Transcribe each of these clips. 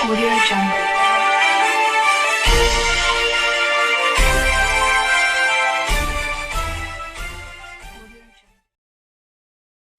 Audio Jungle.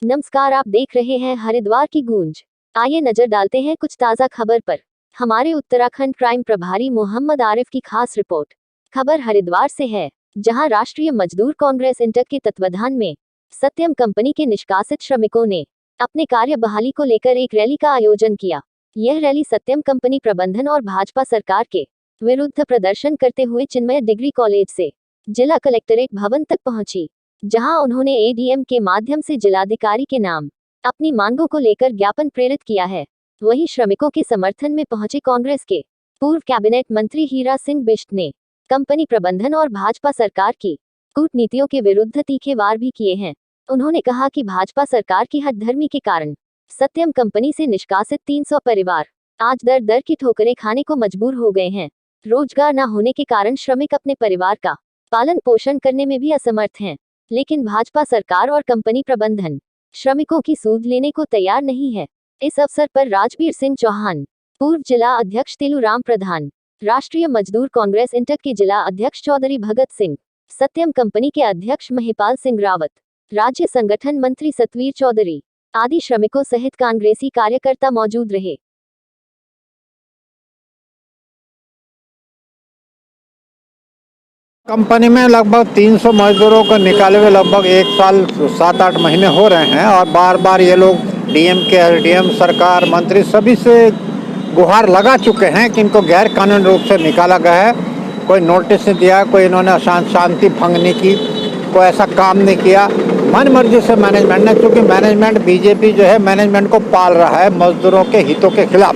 नमस्कार, आप देख रहे हैं हरिद्वार की गूंज। आइए नजर डालते हैं कुछ ताजा खबर पर। हमारे उत्तराखंड क्राइम प्रभारी मोहम्मद आरिफ की खास रिपोर्ट। खबर हरिद्वार से है, जहां राष्ट्रीय मजदूर कांग्रेस इंटक के तत्वाधान में सत्यम कंपनी के निष्कासित श्रमिकों ने अपने कार्य बहाली को लेकर एक रैली का आयोजन किया। यह रैली सत्यम कंपनी प्रबंधन और भाजपा सरकार के विरुद्ध प्रदर्शन करते हुए चिन्मय डिग्री कॉलेज से जिला कलेक्ट्रेट भवन तक पहुंची, जहां उन्होंने एडीएम के माध्यम से जिलाधिकारी के नाम अपनी मांगों को लेकर ज्ञापन प्रेरित किया है। वहीं श्रमिकों के समर्थन में पहुंचे कांग्रेस के पूर्व कैबिनेट मंत्री हीरा सिंह बिष्ट ने कंपनी प्रबंधन और भाजपा सरकार की कूटनीतियों के विरुद्ध तीखे वार भी किए हैं। उन्होंने कहा कि भाजपा सरकार की हठधर्मी के कारण सत्यम कंपनी से निष्कासित 300 परिवार आज दर दर की ठोकरें खाने को मजबूर हो गए हैं। रोजगार न होने के कारण श्रमिक अपने परिवार का पालन पोषण करने में भी असमर्थ हैं। लेकिन भाजपा सरकार और कंपनी प्रबंधन श्रमिकों की सूद लेने को तैयार नहीं है। इस अवसर पर राजवीर सिंह चौहान, पूर्व जिला अध्यक्ष तेलूराम प्रधान, राष्ट्रीय मजदूर कांग्रेस इंटक के जिला अध्यक्ष चौधरी भगत सिंह, सत्यम कंपनी के अध्यक्ष महिपाल सिंह रावत, राज्य संगठन मंत्री सतवीर चौधरी आदि श्रमिकों सहित कांग्रेसी कार्यकर्ता मौजूद रहे। कंपनी में लगभग 300 मजदूरों को निकाले हुए लगभग 1 साल 7-8 महीने हो रहे हैं और बार बार ये लोग डीएम के एसडीएम सरकार मंत्री सभी से गुहार लगा चुके हैं कि इनको गैर कानूनी रूप से निकाला गया है। कोई नोटिस नहीं दिया, कोई इन्होंने शांति भंग नहीं की, कोई ऐसा काम नहीं किया। मन मर्जी से मैनेजमेंट ने, क्योंकि मैनेजमेंट बीजेपी जो है मैनेजमेंट को पाल रहा है मजदूरों के हितों के खिलाफ।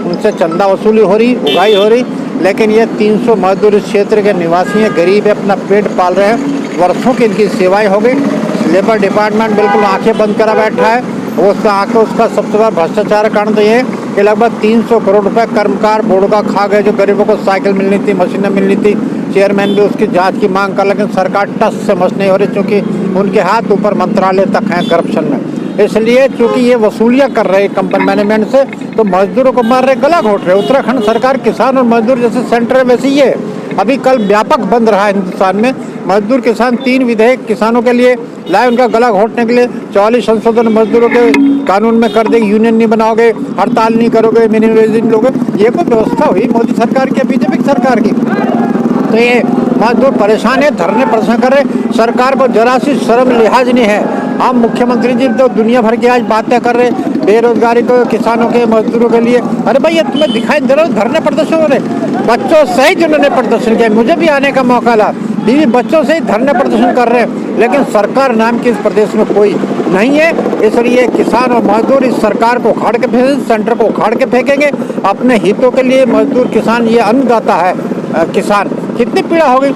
उनसे चंदा वसूली हो रही, उगाई हो रही, लेकिन ये 300 मजदूर इस क्षेत्र के निवासी हैं, गरीब है, अपना पेट पाल रहे हैं। वर्षों की इनकी सेवाएं हो गई। लेबर डिपार्टमेंट बिल्कुल आंखें बंद करा बैठा है। वो उसका सबसे बड़ा भ्रष्टाचार कारण तो ये है कि लगभग 300 करोड़ रुपए कर्मकार बोर्ड का खा गए। जो गरीबों को साइकिल मिलनी थी, मशीनें मिलनी थी, चेयरमैन भी उसकी जांच की मांग कर, लेकिन सरकार टस से मस नहीं हो रही, क्योंकि उनके हाथ ऊपर मंत्रालय तक हैं करप्शन में। इसलिए चूंकि ये वसूलियाँ कर रहे कंपनी मैनेजमेंट से, तो मजदूरों को मार रहे, गला घोट रहे। उत्तराखंड सरकार किसान और मजदूर जैसे सेंटर है, वैसे ही है। अभी कल व्यापक बंद रहा हिंदुस्तान में। मजदूर किसान 3 विधेयक किसानों के लिए लाए, उनका गला घोटने के लिए। 44 संशोधन मजदूरों के कानून में कर देंगे, यूनियन नहीं बनाओगे, हड़ताल नहीं करोगे, मिनिमम वेज नहीं लोगे। ये कोई व्यवस्था हुई मोदी सरकार की, बीजेपी सरकार की? तो ये मजदूर परेशान है, धरने प्रदर्शन कर रहे। सरकार को जरा सी शर्म लिहाज नहीं है। हम मुख्यमंत्री जी तो दुनिया भर की आज बातें कर रहे, बेरोजगारी को, किसानों के, मजदूरों के लिए। अरे भाई, ये तुम्हें दिखाई दे रहा है धरने प्रदर्शन हो रहे? बच्चों सहित जिन्होंने प्रदर्शन किया, मुझे भी आने का मौका ला, बीवी बच्चों से ही धरने प्रदर्शन कर रहे हैं, लेकिन सरकार नाम की इस प्रदेश में कोई नहीं है। इसलिए किसान और मजदूर इस सरकार को उखाड़ के फेंकेंगे, सेंटर को उखाड़ के फेंकेंगे अपने हितों के लिए। मजदूर किसान ये अन्नदाता है। किसान कितनी पीड़ा हो गई,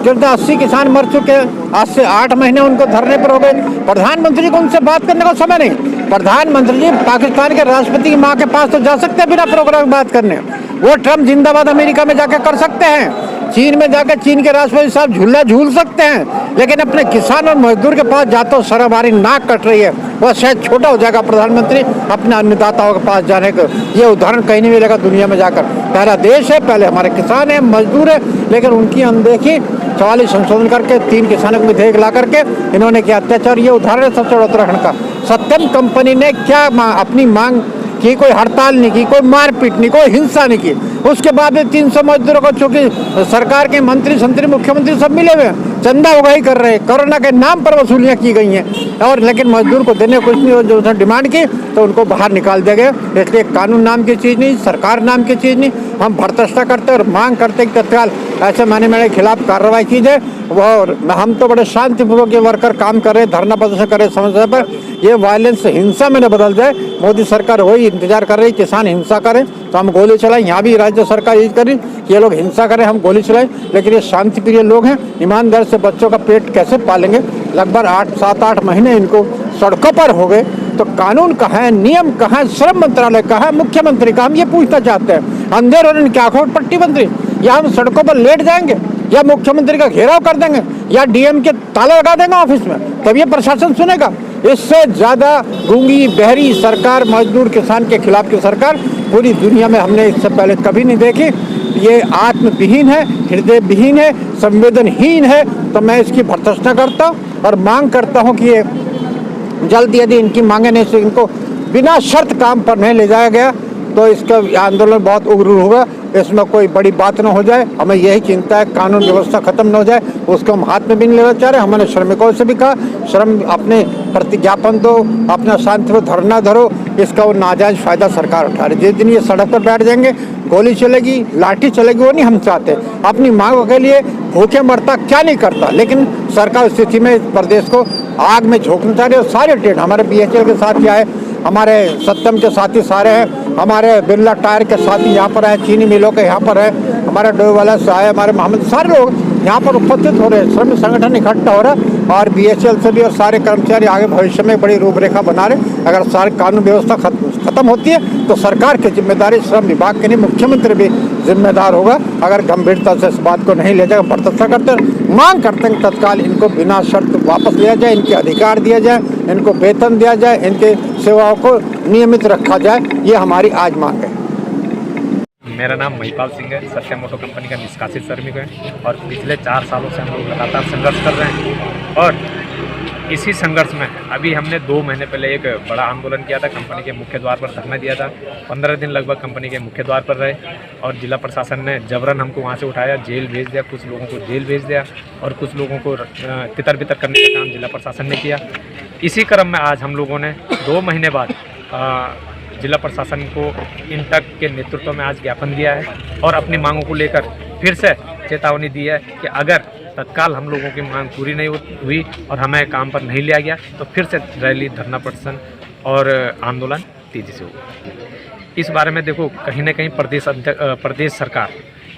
जब 80 किसान मर चुके हैं। आज से 8 महीने उनको धरने पर हो गए। प्रधानमंत्री को उनसे बात करने का समय नहीं। प्रधानमंत्री जी पाकिस्तान के राष्ट्रपति की माँ के पास तो जा सकते हैं बिना प्रोग्राम बात करने। वो ट्रम्प जिंदाबाद अमेरिका में जाके कर सकते हैं, चीन में जाकर चीन के राष्ट्रपति साहब झूला झूल सकते हैं, लेकिन अपने किसान और मजदूर के पास जाते शर्मबारी नाक कट रही है। वह शायद छोटा हो जाएगा प्रधानमंत्री अपने अन्नदाताओं के पास जाने का। ये उदाहरण कहीं नहीं मिलेगा दुनिया में जाकर। पहला देश है, पहले हमारे किसान है, मजदूर है, लेकिन उनकी अनदेखी। 44 संशोधन करके 3 किसानों को विधेयक ला करके इन्होंने किया अत्याचार। ये उदाहरण है सबसे बड़ा उत्तराखंड का। सत्यम कंपनी ने क्या अपनी मांग की? कोई हड़ताल नहीं की, कोई मारपीट नहीं, कोई हिंसा नहीं की। उसके बाद भी 300 मजदूरों को, चूंकि सरकार के मंत्री संतरी मुख्यमंत्री सब मिले हुए हैं, चंदा उगाही कर रहे हैं, कोरोना के नाम पर वसूलियाँ की गई हैं, और लेकिन मजदूर को देने कुछ नहीं। जो उसने डिमांड की तो उनको बाहर निकाल दिया गया। इसलिए कानून नाम की चीज़ नहीं, सरकार नाम की चीज़ नहीं। हम भ्रष्टाचार करते और मांग करते कि तत्काल ऐसे मैनेजमेंट के खिलाफ कार्रवाई की जाए। और हम तो बड़े शांतिपूर्वक ये वर्कर काम कर रहे, धरना प्रदर्शन कर रहे समय पर। ये वायलेंस हिंसा में न बदल जाए। मोदी सरकार वही इंतजार कर रही, किसान हिंसा करें तो हम गोली चलाएं। यहाँ भी राज्य सरकार यही करी कि ये लोग हिंसा करें, हम गोली चलाएं। लेकिन ये शांति प्रिय लोग हैं, ईमानदार से बच्चों का पेट कैसे पालेंगे? लगभग 7-8 महीने इनको सड़कों पर हो गए। तो कानून कहाँ है, नियम कहाँ है, श्रम मंत्रालय कहाँ है, मुख्यमंत्री कहाँ? हम ये पूछना चाहते हैं। अंधेर और इनकी आंखों पट्टी मंत्री, या हम सड़कों पर लेट जाएंगे, या मुख्यमंत्री का घेराव कर देंगे, या डीएम के ताला लगा देंगे ऑफिस में, तब ये प्रशासन सुनेगा? इससे ज्यादा गूंगी बहरी सरकार, मजदूर किसान के खिलाफ की सरकार पूरी दुनिया में हमने इससे पहले कभी नहीं देखी। ये आत्मविहीन है, हृदय विहीन है, संवेदनहीन है। तो मैं इसकी भर्त्सना करता हूँ और मांग करता हूँ कि ये जल्द यदि इनकी मांगे नहीं से इनको बिना शर्त काम पर नहीं ले जाया गया तो इसका आंदोलन बहुत उग्र होगा। इसमें कोई बड़ी बात न हो जाए, हमें यही चिंता है, कानून व्यवस्था खत्म न हो जाए, उसको हम हाथ में भी नहीं लेना चाह रहे। हमने श्रमिकों से भी कहा, श्रम अपने प्रतिज्ञापन दो, अपना शांति धरना धरो, इसका वो नाजायज फायदा सरकार उठा रही है। जिस दिन ये सड़क पर बैठ जाएंगे, गोली चलेगी, लाठी चलेगी, वो नहीं हम चाहते। अपनी मांगों के लिए भूखे मरता क्या नहीं करता, लेकिन सरकार स्थिति में प्रदेश को आग में झोंकना चाह रही है। सारे ट्रेड हमारे BHEL के साथ क्या है, हमारे सत्यम के साथी सारे हैं, हमारे बिरला टायर के साथी यहाँ पर है, चीनी मिलों के यहाँ पर है, हमारे डोईवाला से आए, हमारे मोहम्मद, सारे लोग यहाँ पर उपस्थित हो रहे हैं। श्रमिक संगठन इकट्ठा हो रहा है और BHEL से भी और सारे कर्मचारी आगे भविष्य में बड़ी रूपरेखा बना रहे। अगर सारी कानून व्यवस्था खत्म होती है तो सरकार की जिम्मेदारी, श्रम विभाग के नहीं, मुख्यमंत्री भी जिम्मेदार होगा। अगर गंभीरता से इस बात को नहीं ले जाएगा, प्रतीक्षा करते मांग करते हैं तत्काल इनको बिना शर्त वापस लिया जाए, इनके अधिकार दिया जाए, इनको वेतन दिया जाए, इनके सेवाओं को नियमित रखा जाए। ये हमारी आज मांग है। मेरा नाम महिपाल सिंह है, सत्यम मोटो कंपनी का निष्कासित श्रमिक है और पिछले 4 सालों से हम लोग लगातार संघर्ष कर रहे हैं। और इसी संघर्ष में अभी हमने 2 महीने पहले एक बड़ा आंदोलन किया था, कंपनी के मुख्य द्वार पर धरना दिया था। 15 दिन लगभग कंपनी के मुख्य द्वार पर रहे और जिला प्रशासन ने जबरन हमको वहाँ से उठाया, जेल भेज दिया, कुछ लोगों को जेल भेज दिया और कुछ लोगों को तितर बितर करने का काम जिला प्रशासन ने किया। इसी क्रम में आज हम लोगों ने 2 महीने बाद जिला प्रशासन को इंटक के नेतृत्व में आज ज्ञापन दिया है और अपनी मांगों को लेकर फिर से चेतावनी दी है कि अगर तत्काल हम लोगों की मांग पूरी नहीं हुई और हमें काम पर नहीं लिया गया तो फिर से रैली, धरना प्रदर्शन और आंदोलन तेजी से होगा। इस बारे में देखो, कहीं ना कहीं प्रदेश सरकार,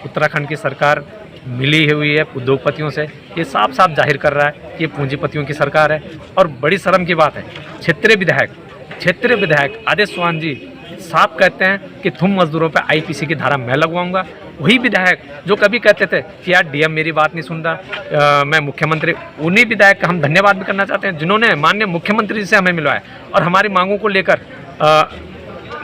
उत्तराखंड की सरकार मिली हुई है उद्योगपतियों से, ये साफ साफ जाहिर कर रहा है कि ये पूंजीपतियों की सरकार है। और बड़ी शर्म की बात है, क्षेत्रीय विधायक आदेश चौहान जी साफ कहते हैं कि तुम मजदूरों पे IPC की धारा मैं लगवाऊंगा। वही विधायक जो कभी कहते थे कि यार DM मेरी बात नहीं सुन रहा, मैं मुख्यमंत्री, उन्हीं विधायक का हम धन्यवाद भी करना चाहते हैं जिन्होंने माननीय मुख्यमंत्री जी से हमें मिलवाया और हमारी मांगों को लेकर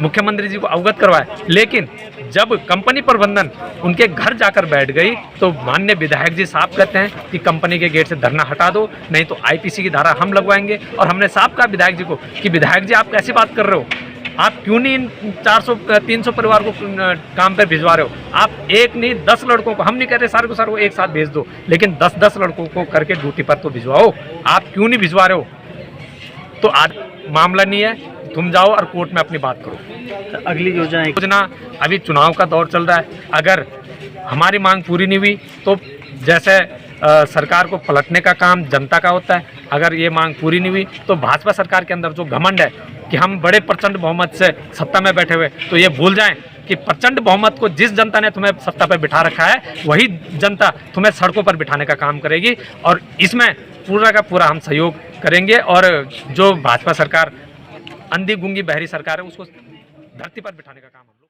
मुख्यमंत्री जी को अवगत करवाया। लेकिन जब कंपनी प्रबंधन उनके घर जाकर बैठ गई तो माननीय विधायक जी साफ कहते हैं कि कंपनी के गेट से धरना हटा दो, नहीं तो IPC की धारा हम लगवाएंगे। और हमने साफ कहा विधायक जी को कि विधायक जी आप कैसी बात कर रहे हो, आप क्यों नहीं इन 400-300 परिवार को काम पर भिजवा रहे हो। आप एक नहीं 10 लड़कों को, हम नहीं कह रहे सारे को सारे को एक साथ भेज दो, लेकिन 10-10 लड़कों को करके ड्यूटी पर तो भिजवाओ। आप क्यों नहीं भिजवा रहे हो? तो आज मामला नहीं है, तुम जाओ और कोर्ट में अपनी बात करो। अगली योजना अभी चुनाव का दौर चल रहा है, अगर हमारी मांग पूरी नहीं हुई तो जैसे सरकार को पलटने का काम जनता का होता है, अगर ये मांग पूरी नहीं हुई तो भाजपा सरकार के अंदर जो घमंड है कि हम बड़े प्रचंड बहुमत से सत्ता में बैठे हुए, तो ये भूल जाएं कि प्रचंड बहुमत को जिस जनता ने तुम्हें सत्ता पर बिठा रखा है वही जनता तुम्हें सड़कों पर बिठाने का काम करेगी। और इसमें पूरा का पूरा हम सहयोग करेंगे और जो भाजपा सरकार अंधी गूंगी बहरी सरकार है उसको धरती पर बिठाने का काम हम